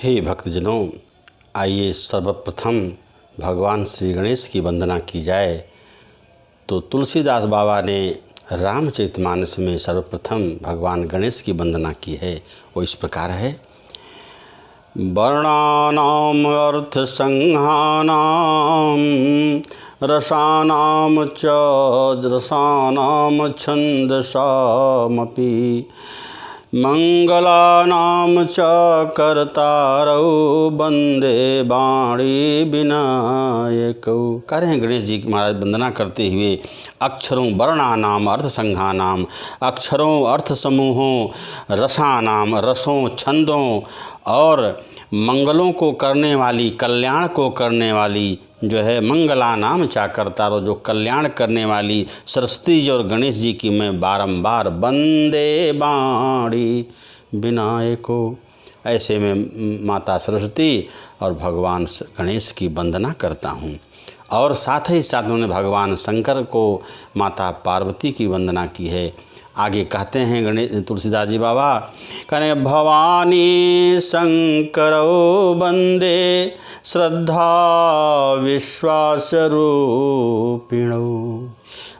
हे भक्तजनों, आइए सर्वप्रथम भगवान श्री गणेश की वंदना की जाए। तो तुलसीदास बाबा ने रामचरितमानस में सर्वप्रथम भगवान गणेश की वंदना की है। वो इस प्रकार है। वर्णानाम अर्थ संहानाम रसानाम च रसानाम छंदसामपि मंगलानाम च कर्तारौ वंदे वाणी विनायकौ। कह रहे हैं गणेश जी की महाराज वंदना करते हुए अक्षरों वर्णानाम अर्थ संघानाम, अक्षरों अर्थ समूहों, रसानाम रसों छंदों और मंगलों को करने वाली, कल्याण को करने वाली जो है मंगला नाम चा करतारो, जो कल्याण करने वाली सरस्वती जी और गणेश जी की मैं बारंबार वंदे वाणी विनायको, ऐसे में माता सरस्वती और भगवान गणेश की वंदना करता हूँ। और साथ ही साथ उन्होंने भगवान शंकर को, माता पार्वती की वंदना की है। आगे कहते हैं गणेश तुलसीदास जी बाबा, कहने भवानी शंकरो वंदे श्रद्धा विश्वास रूपिणो।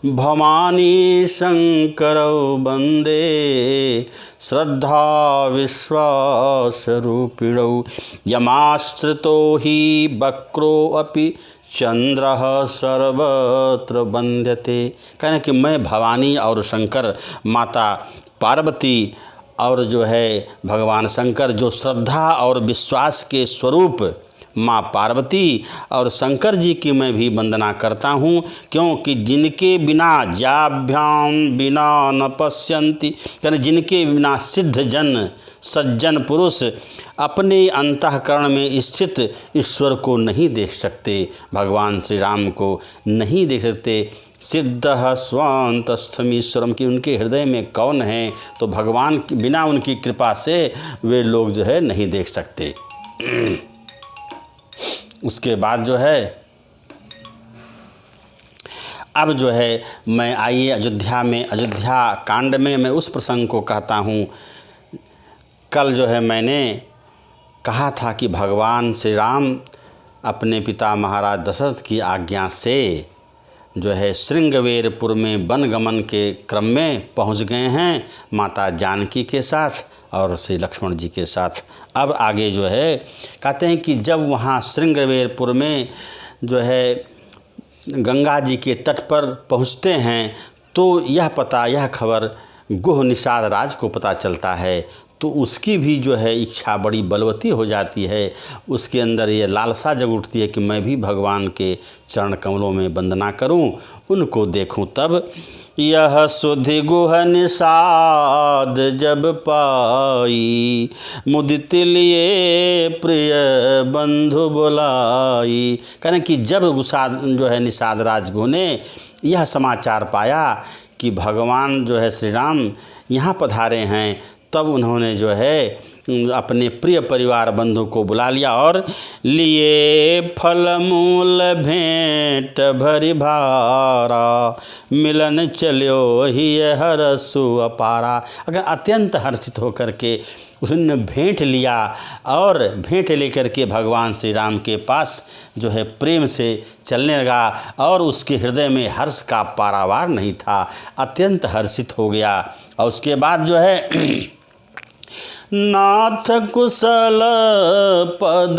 भवानी शंकरो वंदे श्रद्धा विश्वास रूपिणो। यमाश्रितो हि वक्रो अपि चंद्र सर्वत्र वंद्यते। कहने कि मैं भवानी और शंकर, माता पार्वती और जो है भगवान शंकर, जो श्रद्धा और विश्वास के स्वरूप माँ पार्वती और शंकर जी की मैं भी वंदना करता हूँ, क्योंकि जिनके बिना जाभ्याम बिना न पश्यन्ति, कहने जिनके बिना सिद्ध जन सज्जन पुरुष अपने अंतःकरण में स्थित ईश्वर को नहीं देख सकते, भगवान श्री राम को नहीं देख सकते। सिद्धः स्वान्तस्थमीश्वरम, की उनके हृदय में कौन है, तो भगवान बिना उनकी कृपा से वे लोग जो है नहीं देख सकते। उसके बाद जो है अब जो है मैं आइए अयोध्या कांड में मैं उस प्रसंग को कहता हूँ। कल जो है मैंने कहा था कि भगवान श्री राम अपने पिता महाराज दशरथ की आज्ञा से जो है श्रृंगवेरपुर में वनगमन के क्रम में पहुंच गए हैं, माता जानकी के साथ और श्री लक्ष्मण जी के साथ। अब आगे जो है कहते हैं कि जब वहाँ श्रृंगवेरपुर में जो है गंगा जी के तट पर पहुँचते हैं तो यह खबर गुह निषाद राज को पता चलता है। तो उसकी भी जो है इच्छा बड़ी बलवती हो जाती है, उसके अंदर ये लालसा जग उठती है कि मैं भी भगवान के चरण कमलों में वंदना करूं, उनको देखूं। तब यह सुधि गुह निषाद जब पाई, मुदित लिए प्रिय बंधु बुलाई। कहने कि जब गुसाद जो है निषाद राजगुह ने यह समाचार पाया कि भगवान जो है श्री राम यहाँ पधारे हैं, तब उन्होंने जो है अपने प्रिय परिवार बंधु को बुला लिया और लिए फल मूल भेंट भरी भारा, मिलन चलो ही हरसु अपारा। अगर अत्यंत हर्षित होकर के उसने भेंट लिया और भेंट लेकर के भगवान श्री राम के पास जो है प्रेम से चलने लगा और उसके हृदय में हर्ष का पारावार नहीं था, अत्यंत हर्षित हो गया। और उसके बाद जो है नाथ कुशल पद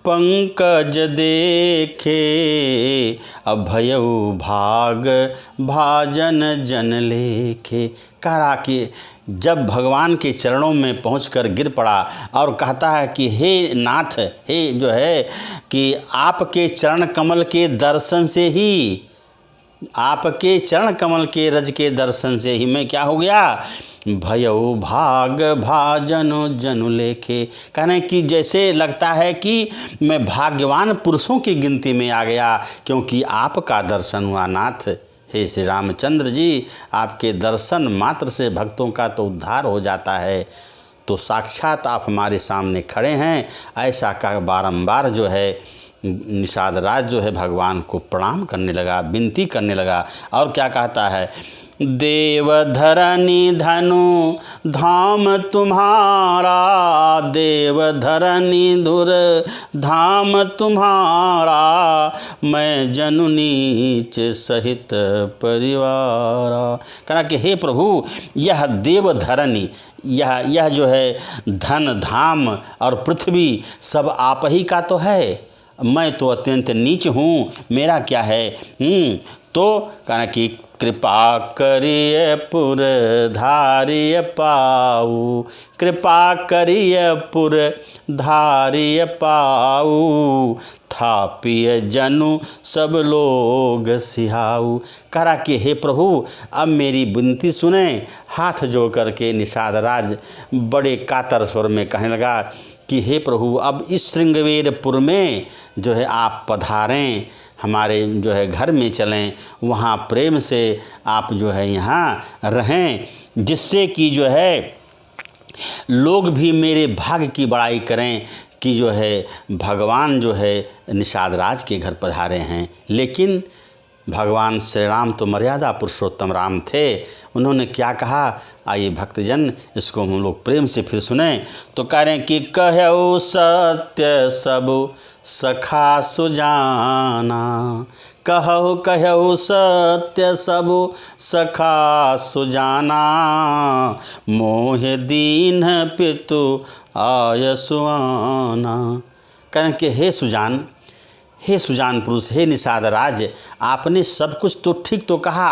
पंकज देखे, अभयउ भाग भाजन जन लेखे। कह रहा कि जब भगवान के चरणों में पहुंचकर गिर पड़ा और कहता है कि हे नाथ, हे जो है कि आपके चरण कमल के दर्शन से ही, आपके चरण कमल के रज के दर्शन से ही मैं क्या हो गया, भयउ भाग भाजनो जनु लेखे। कहने कि जैसे लगता है कि मैं भाग्यवान पुरुषों की गिनती में आ गया, क्योंकि आपका दर्शन हुआ नाथ। हे श्री रामचंद्र जी, आपके दर्शन मात्र से भक्तों का तो उद्धार हो जाता है। तो साक्षात आप हमारे सामने खड़े हैं, ऐसा कह बारंबार जो है निषाद राज जो है भगवान को प्रणाम करने लगा, विनती करने लगा। और क्या कहता है देव धरनी धनु धाम तुम्हारा, देव धरनी धुर धाम तुम्हारा, मैं जनु नीच सहित परिवारा। कहा कि हे प्रभु, यह देव धरनी, यह जो है धन धाम और पृथ्वी सब आप ही का तो है, मैं तो अत्यंत नीच हूँ, मेरा क्या है। तो कहना कि कृपा करिए पुर धारिय पाऊ, कृपा करिए पुर धारिय पाऊ, थापिय जनु सब लोग सिहाऊ। कहा कि हे प्रभु, अब मेरी विनती सुने। हाथ जोड़ करके निषाद राज बड़े कातर स्वर में कहने लगा कि हे प्रभु, अब इस श्रृंगवेरपुर में जो है आप पधारें, हमारे जो है घर में चलें, वहाँ प्रेम से आप जो है यहाँ रहें, जिससे कि जो है लोग भी मेरे भाग्य की बड़ाई करें कि जो है भगवान जो है निषाद राज के घर पधारे हैं। लेकिन भगवान श्री राम तो मर्यादा पुरुषोत्तम राम थे, उन्होंने क्या कहा, आइए भक्तजन इसको हम लोग प्रेम से फिर सुने। तो कह रहे हैं कि कहऊ सत्य सब सखा सुजाना, कहऊ सत्य सब सखा सुजाना, मोह दीन पितु आय सुआना। कहें कि हे सुजान, हे सुजान पुरुष, हे निषाद राज, आपने सब कुछ तो ठीक तो कहा,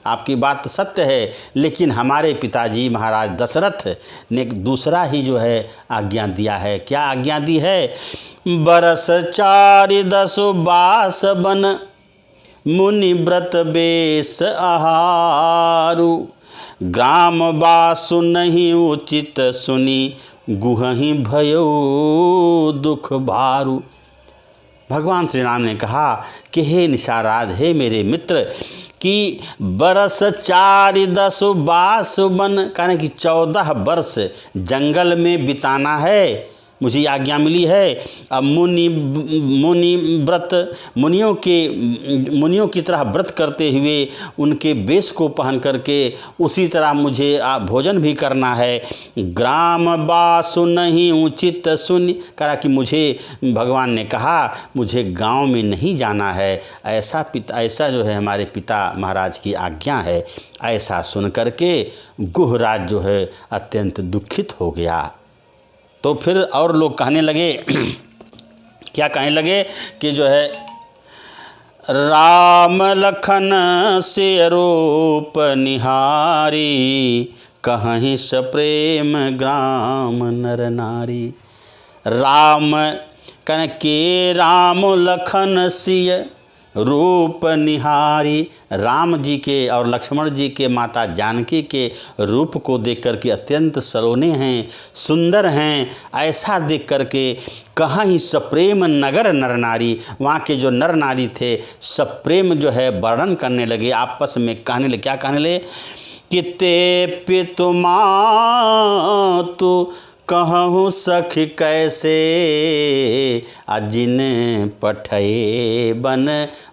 आपकी बात सत्य है, लेकिन हमारे पिताजी महाराज दशरथ ने दूसरा ही जो है आज्ञा दिया है। क्या आज्ञा दी है? बरस 4 बास बन मुनि व्रत बेस आहारु, ग्राम बासु नहीं उचित सुनी, गुहहि भयो दुख भारू। भगवान श्री राम ने कहा कि हे निषाद राज, हे मेरे मित्र, कि बरस 4 बास बन, कहने कि 14 वर्ष जंगल में बिताना है, मुझे आज्ञा मिली है। अब मुनि व्रत, मुनियों की तरह व्रत करते हुए उनके वेश को पहन करके उसी तरह मुझे भोजन भी करना है। ग्राम बासु नहीं उचित सुनि, कहा कि मुझे भगवान ने कहा मुझे गांव में नहीं जाना है, ऐसा जो है हमारे पिता महाराज की आज्ञा है। ऐसा सुन करके गुहराज जो है अत्यंत दुखित हो गया। तो फिर और लोग कहने लगे क्या कहने लगे कि जो है राम लखन से रूप निहारी, कहीं स प्रेम ग्राम नर नारी। राम कह के राम लखन सिय रूप निहारी, राम जी के और लक्ष्मण जी के माता जानकी के रूप को देख कर के अत्यंत सलोने हैं, सुंदर हैं, ऐसा देख कर के कहाँ ही सप्रेम नगर नर नारी, वहाँ के जो नर नारी थे सप्रेम जो है वर्णन करने लगे, आपस में कहने लगे। क्या कहने लगे कि ते पितु मातु कहूँ सखी कैसे, अजिन पठये बन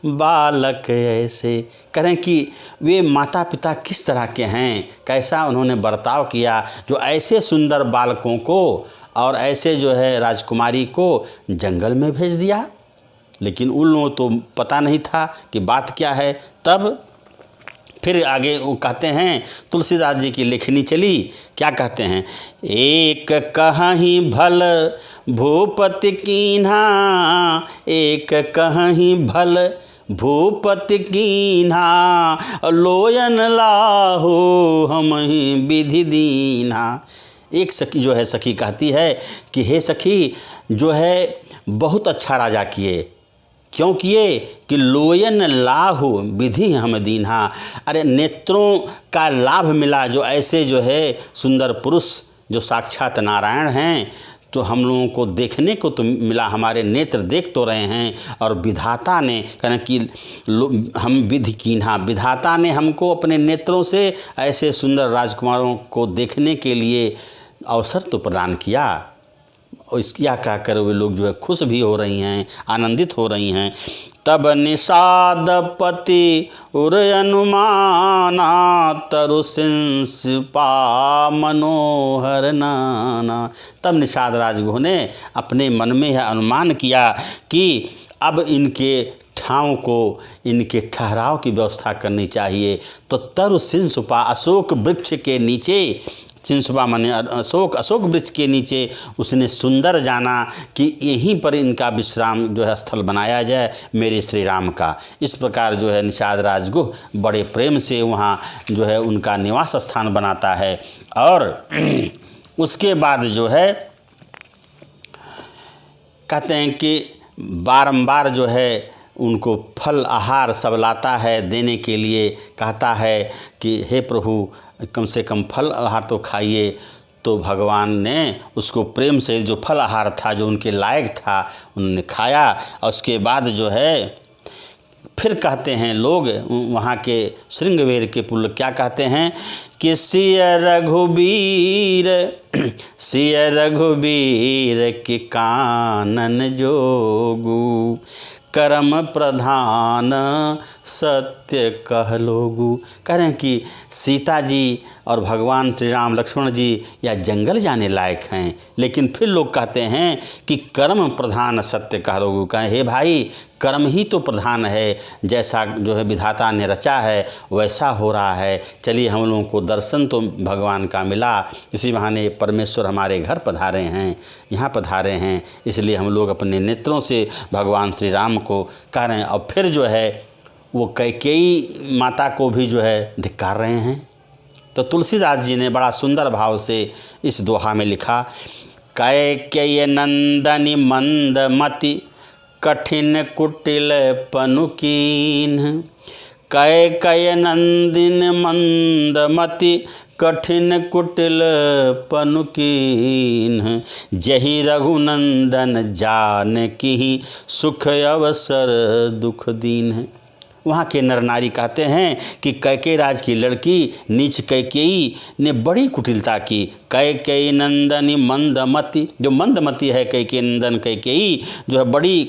बालक ऐसे। करें कि वे माता पिता किस तरह के हैं, कैसा उन्होंने बर्ताव किया जो ऐसे सुंदर बालकों को और ऐसे जो है राजकुमारी को जंगल में भेज दिया। लेकिन उन लोगों तो पता नहीं था कि बात क्या है। तब फिर आगे वो कहते हैं, तुलसीदास जी की लेखनी चली, क्या कहते हैं, एक कहीं भल भूपति कीन्हा, एक कहीं भल भूपति कीन्हा, लोयन लाहो हम ही विधि दीन्हा। एक सखी जो है सखी कहती है कि हे सखी, जो है बहुत अच्छा राजा किए, क्यों किए कि लोयन लाहु विधि हम दीन्हा। अरे नेत्रों का लाभ मिला, जो ऐसे जो है सुंदर पुरुष जो साक्षात नारायण हैं, तो हम लोगों को देखने को तो मिला, हमारे नेत्र देख तो रहे हैं। और विधाता ने कहना कि हम विधि कीन्हा, विधाता ने हमको अपने नेत्रों से ऐसे सुंदर राजकुमारों को देखने के लिए अवसर तो प्रदान किया। और क्या कहकर वे लोग जो है खुश भी हो रही हैं, आनंदित हो रही हैं। तब निषादपति उर अनुमाना तरु सिंसपा मनोहर नाना। तब निषाद राजगुह ने अपने मन में यह अनुमान किया कि अब इनके ठाव को, इनके ठहराव की व्यवस्था करनी चाहिए। तो तरु सिंसुपा, अशोक वृक्ष के नीचे, सिंसुपा माने अशोक वृक्ष के नीचे उसने सुंदर जाना कि यहीं पर इनका विश्राम जो है स्थल बनाया जाए मेरे श्री राम का। इस प्रकार जो है निषाद राजगुह बड़े प्रेम से वहाँ जो है उनका निवास स्थान बनाता है। और उसके बाद जो है कहते हैं कि बारंबार जो है उनको फल आहार सब लाता है देने के लिए, कहता है कि हे प्रभु कम से कम फल आहार तो खाइए। तो भगवान ने उसको प्रेम से जो फल आहार था जो उनके लायक था उन्होंने खाया। और उसके बाद जो है फिर कहते हैं लोग वहाँ के श्रृंगवेर के पुल क्या कहते हैं कि सिय रघुबीर के कानन जोगू, कर्म प्रधान सत्य कह लोगू। कह रहे हैं कि सीता जी और भगवान श्री राम लक्ष्मण जी या जंगल जाने लायक हैं, लेकिन फिर लोग कहते हैं कि कर्म प्रधान सत्य कह लोगू। कहें हे भाई कर्म ही तो प्रधान है, जैसा जो है विधाता ने रचा है वैसा हो रहा है। चलिए हम लोगों को दर्शन तो भगवान का मिला, इसी बहाने परमेश्वर हमारे घर पधारे हैं, यहाँ पधारे हैं, इसलिए हम लोग अपने नेत्रों से भगवान श्री राम को कह रहे हैं। और फिर जो है वो कैकेयी माता को भी जो है धिक्कार रहे हैं। तो तुलसीदास जी ने बड़ा सुंदर भाव से इस दोहा में लिखा, कैकेयी नंदनी मंदमति कठिन कुटिल पनुकीन। कैकेयी नंदिन मंदमति कठिन कुटिल पनुकीन, जहि रघुनंदन जानकी सुख अवसर दुख दीन। वहाँ के नर नारी कहते हैं कि कैकेयी राज की लड़की नीच कैकेयी ने बड़ी कुटिलता की। कैकेयी नंदनी मंदमति, जो मंदमती है कैकेयी नंदन कैकेयी जो है बड़ी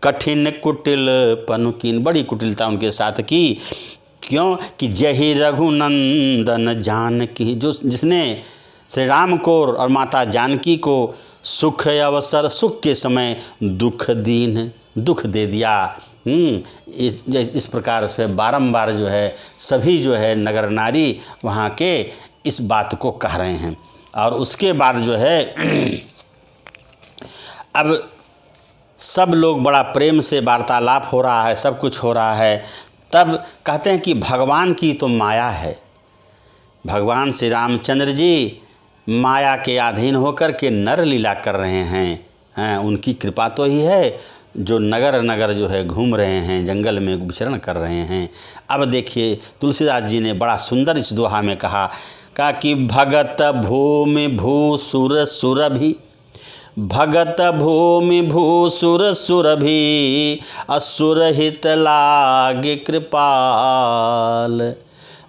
कठिन कुटिल पनुकीन, बड़ी कुटिलता उनके साथ की। क्यों कि जहि रघुनंदन जानकी, जो जिसने श्री राम को और माता जानकी को सुख अवसर, सुख के समय दुख दीन, दुख दे दिया। इस प्रकार से बारंबार जो है सभी जो है नगर नारी वहाँ के इस बात को कह रहे हैं। और उसके बाद जो है अब सब लोग बड़ा प्रेम से वार्तालाप हो रहा है, सब कुछ हो रहा है। तब कहते हैं कि भगवान की तो माया है, भगवान श्री रामचंद्र जी माया के अधीन होकर के नर लीला कर रहे हैं। उनकी कृपा तो ही है जो नगर नगर जो है घूम रहे हैं, जंगल में विचरण कर रहे हैं। अब देखिए तुलसीदास जी ने बड़ा सुंदर इस दोहा में कहा कि भगत भूमि भूसुर सुरभि, भगत भूमि भूसुर सुरभि, असुर हित लागे कृपाल।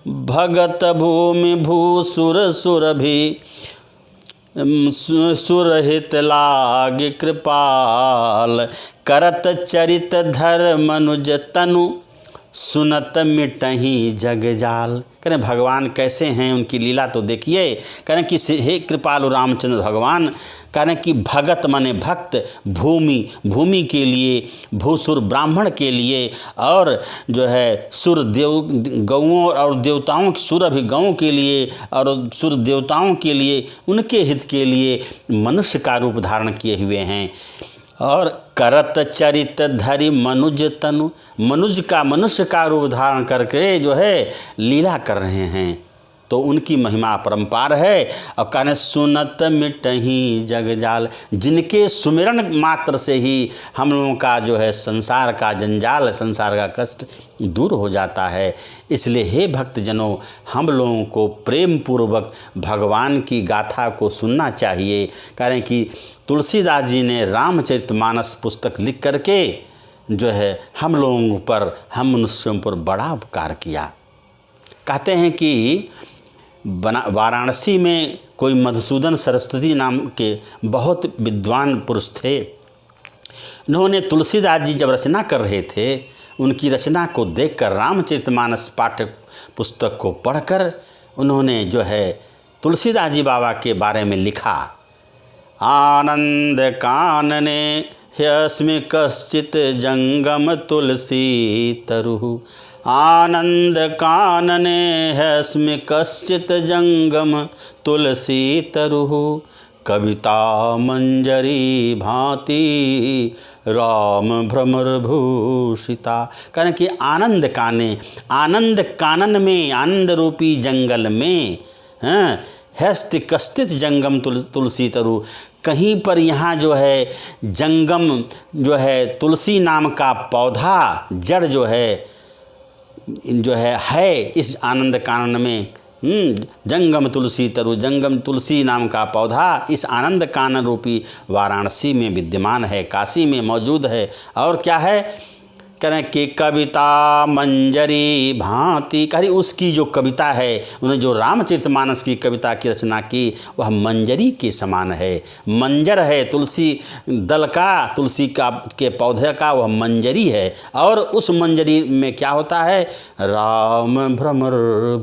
भगत भूमि भूसुर सुरभि, सुरहित लाग कृपाल। करत चरित धर मनुज तनु, सुनत मिटही जग जाल। करें भगवान कैसे हैं, उनकी लीला तो देखिए। करें कि हे कृपालु रामचंद्र भगवान, करें कि भगत माने भक्त, भूमि के लिए, भूसुर ब्राह्मण के लिए, और जो है सुर देव गौओं और देवताओं, सुर अभी गौओं के लिए और सुर देवताओं के लिए, उनके हित के लिए मनुष्य का रूप धारण किए हुए हैं। और करत चरित धरि मनुज तनु, मनुष्य का रूप धारण करके जो है लीला कर रहे हैं। तो उनकी महिमा परंपार है। और कहने सुनत मिटही जग जाल, जिनके सुमिरन मात्र से ही हम लोगों का जो है संसार का जंजाल, संसार का कष्ट दूर हो जाता है। इसलिए हे भक्तजनों, हम लोगों को प्रेम पूर्वक भगवान की गाथा को सुनना चाहिए। कारण कि तुलसीदास जी ने रामचरितमानस पुस्तक लिख करके जो है हम लोगों पर, हम मनुष्यों पर बड़ा उपकार किया। कहते हैं कि वाराणसी में कोई मधुसूदन सरस्वती नाम के बहुत विद्वान पुरुष थे। उन्होंने तुलसीदास जी जब रचना कर रहे थे, उनकी रचना को देखकर, रामचरितमानस पाठ्य पुस्तक को पढ़कर उन्होंने जो है तुलसीदास जी बाबा के बारे में लिखा। आनंद कानने ह्यस्मि कश्चित जंगम तुलसी तरु, आनंद कानने ह्यस्मि कश्चित जंगम तुलसी तरु, कविता मंजरी भांति राम भ्रमर भूषिता। कारण कि आनंद कानन में, आनंद रूपी जंगल में हस्त कस्तित जंगम तुलसी तरु, कहीं पर यहाँ जो है जंगम जो है तुलसी नाम का पौधा, जड़ जो है इस आनंद कानन में। जंगम तुलसी तरु, जंगम तुलसी नाम का पौधा इस आनंद कानन रूपी वाराणसी में विद्यमान है, काशी में मौजूद है। और क्या है, करें कि कविता मंजरी भांति, कहीं उसकी जो कविता है, उन्होंने जो रामचरितमानस की कविता की रचना की, वह मंजरी के समान है। मंजर है तुलसी दल का, तुलसी का के पौधे का वह मंजरी है। और उस मंजरी में क्या होता है, राम भ्रमर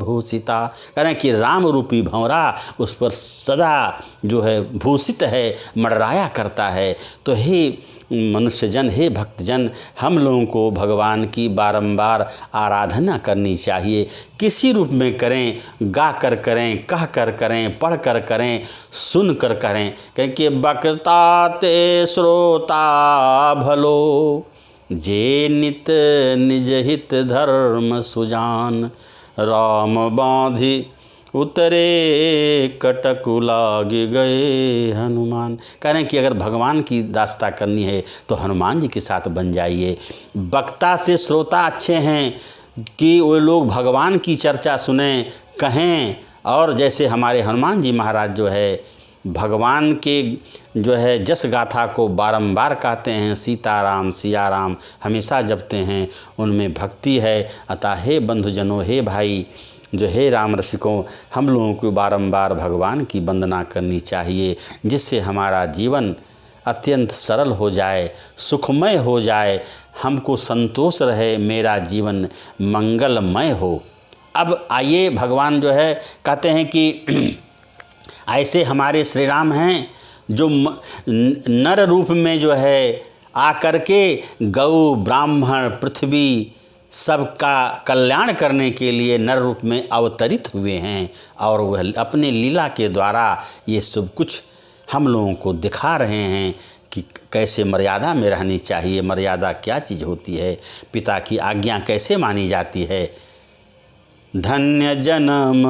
भूषिता, करें कि राम रूपी भंवरा उस पर सदा जो है भूषित है, मडराया करता है। तो हे मनुष्यजन, हे भक्तजन, हम लोगों को भगवान की बारंबार आराधना करनी चाहिए। किसी रूप में करें, गा कर करें, कह कर करें, पढ़ कर करें, सुन कर करें। क्योंकि बक्ता ते श्रोता भलो, जे नित निज हित धर्म सुजान, राम बांधि उतरे कटकु लाग गए हनुमान। कह रहे हैं कि अगर भगवान की दास्ता करनी है तो हनुमान जी के साथ बन जाइए। वक्ता से श्रोता अच्छे हैं कि वो लोग भगवान की चर्चा सुने, कहें। और जैसे हमारे हनुमान जी महाराज जो है भगवान के जो है जस गाथा को बारंबार कहते हैं, सीताराम सियाराम हमेशा जपते हैं, उनमें भक्ति है। अतः हे बंधुजनों, हे भाई, जो हे राम रसिकों, हम लोगों को बारंबार भगवान की वंदना करनी चाहिए, जिससे हमारा जीवन अत्यंत सरल हो जाए, सुखमय हो जाए, हमको संतोष रहे, मेरा जीवन मंगलमय हो। अब आइए, भगवान जो है कहते हैं कि ऐसे हमारे श्री राम हैं जो नर रूप में जो है आकर के गौ ब्राह्मण पृथ्वी सबका कल्याण करने के लिए नर रूप में अवतरित हुए हैं। और वह अपने लीला के द्वारा ये सब कुछ हम लोगों को दिखा रहे हैं कि कैसे मर्यादा में रहनी चाहिए, मर्यादा क्या चीज़ होती है, पिता की आज्ञा कैसे मानी जाती है। धन्य जन्म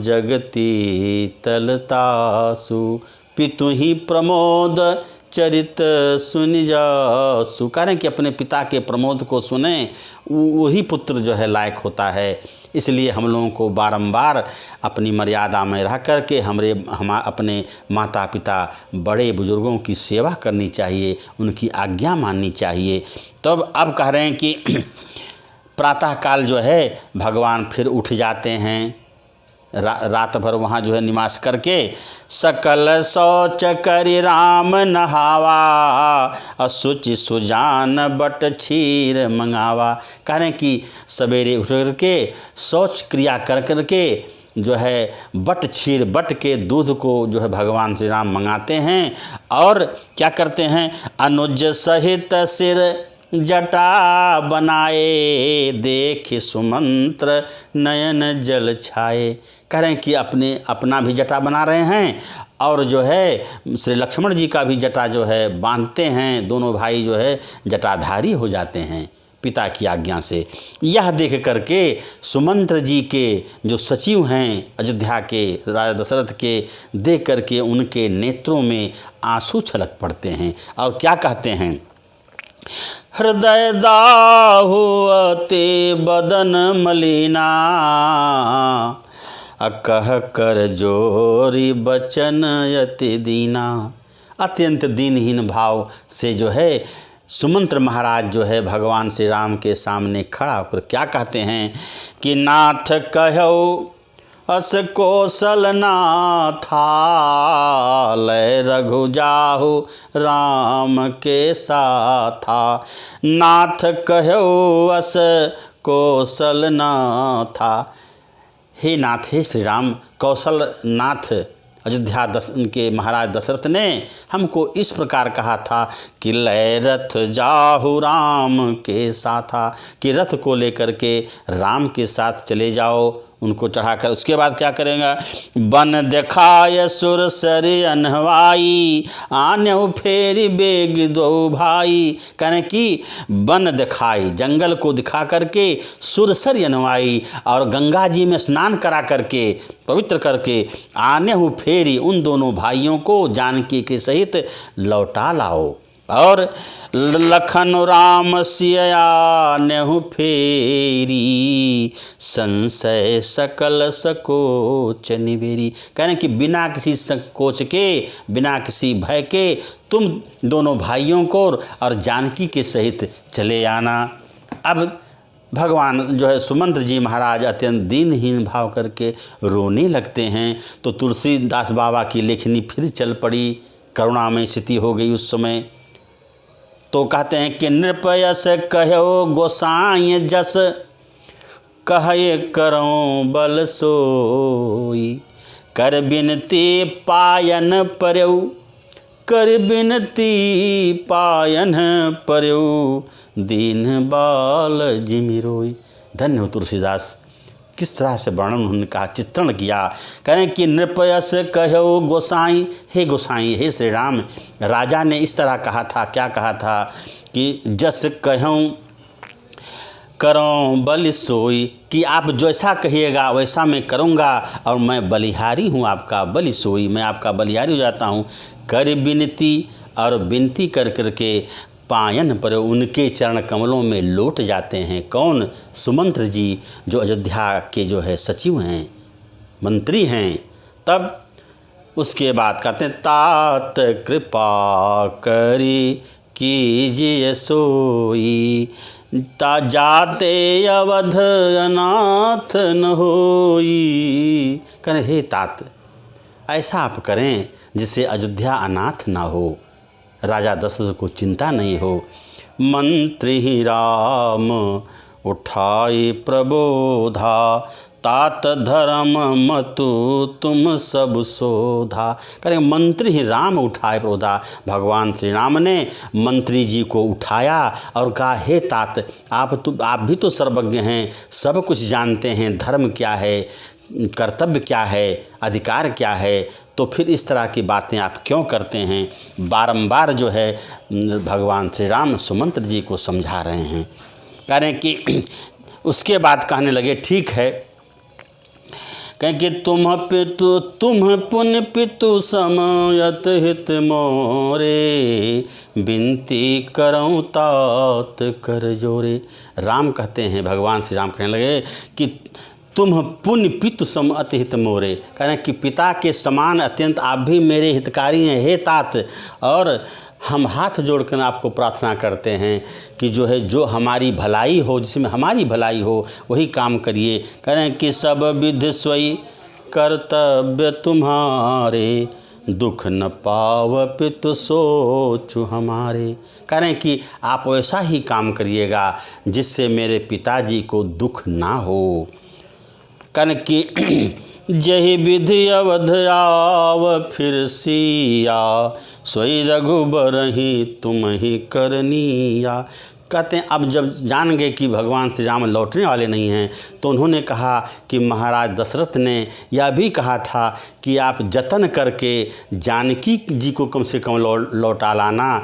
जगती तलतासु, पितु ही प्रमोद चरित सुन जासु। करें कि अपने पिता के प्रमोद को सुने, वही पुत्र जो है लायक होता है। इसलिए हम लोगों को बारंबार अपनी मर्यादा में रह कर के हम अपने माता पिता बड़े बुजुर्गों की सेवा करनी चाहिए, उनकी आज्ञा माननी चाहिए। तब अब कह रहे हैं कि प्रातःकाल जो है भगवान फिर उठ जाते हैं, रात भर वहाँ जो है निवास करके सकल शौच करि राम नहावा, असुचि सुजान बट क्षीर मंगावा। कह रहे हैं कि सवेरे उठ करके शौच क्रिया कर करके जो है बट के दूध को जो है भगवान श्री राम मंगाते हैं। और क्या करते हैं, अनुज सहित सिर जटा बनाए, देख सुमंत्र नयन जल छाए। कह रहे हैं कि अपना भी जटा बना रहे हैं और जो है श्री लक्ष्मण जी का भी जटा जो है बांधते हैं। दोनों भाई जो है जटाधारी हो जाते हैं पिता की आज्ञा से। यह देख करके सुमंत्र जी के जो सचिव हैं अयोध्या के राजा दशरथ के, देख करके उनके नेत्रों में आंसू छलक पड़ते हैं और क्या कहते हैं, हृदय दाहु अति बदन मलिना, अकह कर जोरी बचन यति दीना। अत्यंत दीनहीन भाव से जो है सुमंत्र महाराज जो है भगवान श्री राम के सामने खड़ा होकर क्या कहते हैं कि नाथ कहो अस कौशल ना था, लय रघु जाहु राम के साथा। नाथ कहो अस कौशल ना था। हे नाथ, हे श्री राम, कौशल नाथ अयोध्या के महाराज दशरथ ने हमको इस प्रकार कहा था कि लय रथ जाहु राम के साथा, कि रथ को लेकर के राम के साथ चले जाओ, उनको चढ़ाकर। उसके बाद क्या करेंगे? बन दिखाय सुर सरि अनहवाई, आन्यहु फेरि बेग दो भाई। कहने कि बन दिखाई, जंगल को दिखा करके, सुरसर अनवाई, और गंगा जी में स्नान करा करके, पवित्र करके, आन्यहु फेरि, उन दोनों भाइयों को जानकी के सहित लौटा लाओ। और लखन राम सिया नेहु फेरी, संशय सकल सकोच निबेरी। कहने कि बिना किसी संकोच के, बिना किसी भय के तुम दोनों भाइयों को और जानकी के सहित चले आना। अब भगवान जो है सुमंत्र जी महाराज अत्यंत दीनहीन भाव करके रोने लगते हैं। तो तुलसीदास बाबा की लेखनी फिर चल पड़ी, करुणामय स्थिति हो गई उस समय। तो कहते हैं कि नृपयस कहो गोसाई जस, कहे करो बल सोई। कर बिनती पायन परऊ, कर बिनती पायन परऊ, दीन बाल जिमि रोई। धन्य हो तुलसीदास, किस तरह से वर्णन उन्होंने कहा, चित्रण किया। कहें कि नृपयस कहो गोसाई, हे गोसाई, हे श्री राम, राजा ने इस तरह कहा था। क्या कहा था? कि जस कहूँ करो बलि सोई, कि आप जैसा कहिएगा वैसा मैं करूँगा, और मैं बलिहारी हूँ आपका, बलि सोई, मैं आपका बलिहारी हो जाता हूँ। कर विनती, और विनती कर करके पायन पर उनके चरण कमलों में लौट जाते हैं। कौन? सुमंत्र जी, जो अयोध्या के जो है सचिव हैं, मंत्री हैं। तब उसके बाद कहते हैं तात कृपा करी कीजिए सोई, ता जाते अवध अनाथ न होई। कहें हे तात, ऐसा आप करें जिससे अयोध्या अनाथ ना हो, राजा दशरथ को चिंता नहीं हो। मंत्री ही राम उठाई प्रबोधा, तात धर्म मतु तुम सब शोधा। करें मंत्री ही राम उठाए प्रबोधा, भगवान श्री राम ने मंत्री जी को उठाया और कहा हे तात, आप भी तो सर्वज्ञ हैं, सब कुछ जानते हैं, धर्म क्या है, कर्तव्य क्या है, अधिकार क्या है, तो फिर इस तरह की बातें आप क्यों करते हैं? बारंबार जो है भगवान श्री राम सुमंत्र जी को समझा रहे हैं। कह रहे हैं कि उसके बाद कहने लगे ठीक है, कहें कि तुम पुण्य पितु समयत हित मोरे, बिनती करऊँ तात कर जोरे। राम कहते हैं, भगवान श्री राम कहने लगे कि तुम पुण्य पितु सम अति हित मोरे। कह रहे हैं कि पिता के समान अत्यंत आप भी मेरे हितकारी हैं हे तात, और हम हाथ जोड़कर आपको प्रार्थना करते हैं कि जो है जो हमारी भलाई हो, जिसमें हमारी भलाई हो वही काम करिए। कह रहे हैं कि सब विधि सोई कर्तव्य तुम्हारे, दुख न पाव पितु सोचु हमारे। कह रहे हैं कि आप वैसा ही काम करिएगा जिससे मेरे पिताजी को दुख ना हो। कन की जही विधि अवध आव फिर सिया, सोई रघुबर ही तुम ही करनिया। कहते हैं अब जब जान गए कि भगवान श्री राम लौटने वाले नहीं हैं, तो उन्होंने कहा कि महाराज दशरथ ने यह भी कहा था कि आप जतन करके जानकी जी को कम से कम लौटा लाना।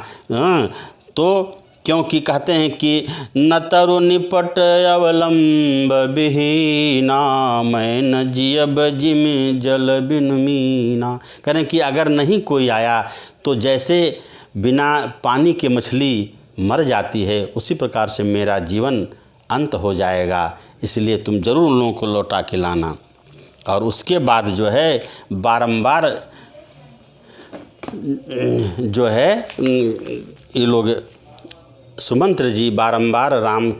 तो क्योंकि कहते हैं कि न तरु निपट अवलंब बिहीना, मैं न जियब जिम जल बिन मीना। कह रहे हैं कि अगर नहीं कोई आया तो जैसे बिना पानी के मछली मर जाती है, उसी प्रकार से मेरा जीवन अंत हो जाएगा, इसलिए तुम ज़रूर उन लोगों को लौटा के लाना। और उसके बाद जो है बारंबार जो है ये लोग सुमंत्र जी बारंबार राम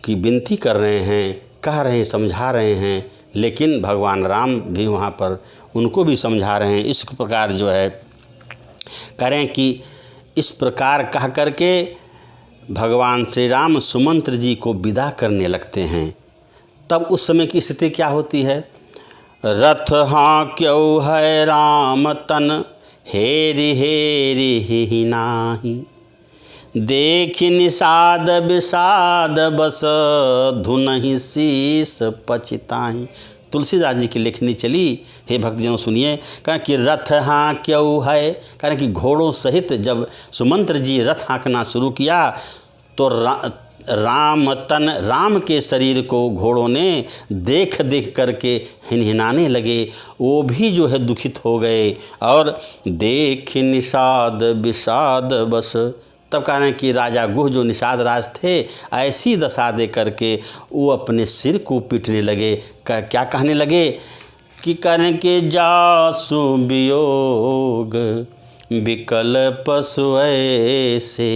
की विनती कर रहे हैं, कह रहे हैं, समझा रहे हैं लेकिन भगवान राम भी वहाँ पर उनको भी समझा रहे हैं। इस प्रकार जो है करें कि इस प्रकार कह करके भगवान श्री राम सुमंत्र जी को विदा करने लगते हैं। तब उस समय की स्थिति क्या होती है? रथ हाँ क्यों है राम तन, हेरि हेरि ही नाही, देखि निषाद विषाद बस, धुनहि शीस पछिताहि। तुलसीदास जी की लेखनी चली। हे भक्तजनों सुनिए, कारण कि रथ हाँ क्यों है, कारण कि घोड़ों सहित जब सुमंत्र जी रथ हाँकना शुरू किया तो राम तन, राम के शरीर को घोड़ों ने देख देख करके हिनहिनाने लगे। वो भी जो है दुखित हो गए। और देख निषाद विषाद बस, तब कह रहे हैं कि राजा गुह जो निषाद राज थे, ऐसी दशा दे करके वो अपने सिर को पीटने लगे। क्या कहने लगे कि करें के जासु वियोग, विकल पशु ऐसे,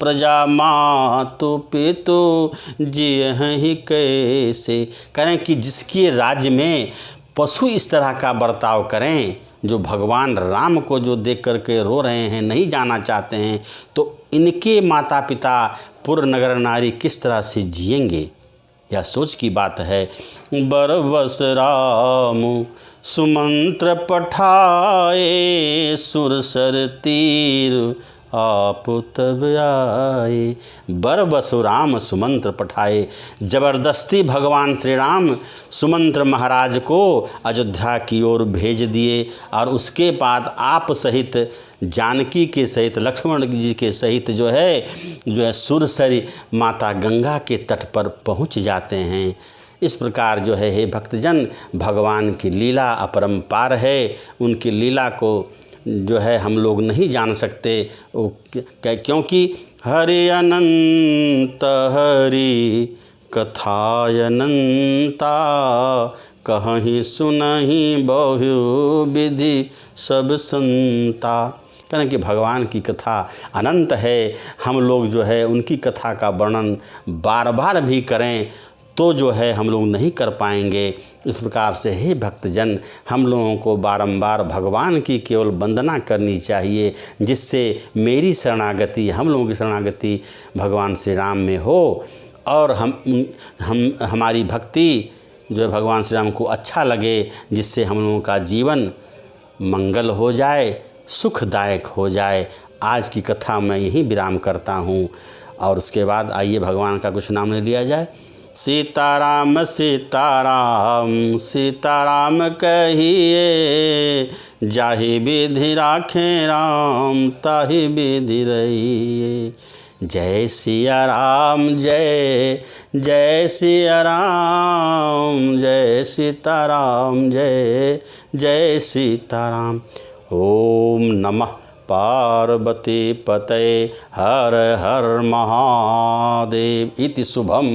प्रजा मातु पितु जियहि कैसे। करें कि जिसके राज्य में पशु इस तरह का बर्ताव करें, जो भगवान राम को जो देख करके रो रहे हैं, नहीं जाना चाहते हैं, तो इनके माता पिता पुर नगर नारी किस तरह से जिएंगे? यह सोच की बात है। बरबस राम सुमंत्र पठाए, सुरसर तीर आप तब आए। बरबस राम सुमंत्र पठाए, जबरदस्ती भगवान श्री राम सुमंत्र महाराज को अयोध्या की ओर भेज दिए। और उसके बाद आप सहित, जानकी के सहित, लक्ष्मण जी के सहित जो है सुरसरी माता गंगा के तट पर पहुंच जाते हैं। इस प्रकार जो है हे भक्तजन, भगवान की लीला अपरंपार है। उनकी लीला को जो है हम लोग नहीं जान सकते, क्योंकि हरि अनंत हरि कथाय अनंता, कहीं सुनहि बहु विधि सब संता। कहने कि भगवान की कथा अनंत है। हम लोग जो है उनकी कथा का वर्णन बार बार भी करें तो जो है हम लोग नहीं कर पाएंगे। इस प्रकार से हे भक्तजन, हम लोगों को बारंबार भगवान की केवल वंदना करनी चाहिए, जिससे मेरी शरणागति, हम लोगों की शरणागति भगवान श्री राम में हो, और हमारी भक्ति जो है भगवान श्री राम को अच्छा लगे, जिससे हम लोगों का जीवन मंगल हो जाए, सुखदायक हो जाए। आज की कथा मैं यहीं विराम करता हूँ। और उसके बाद आइए भगवान का कुछ नाम ले लिया जाए। सीताराम सीताराम सीताराम कहिए, जाहि विधि राखे राम ताहि विधि रहिए। जय सिया राम जय जय सिया राम, जय सीताराम जय जय सीताराम। ओम नमः पार्वती पतये, हर हर महादेव। इति शुभम।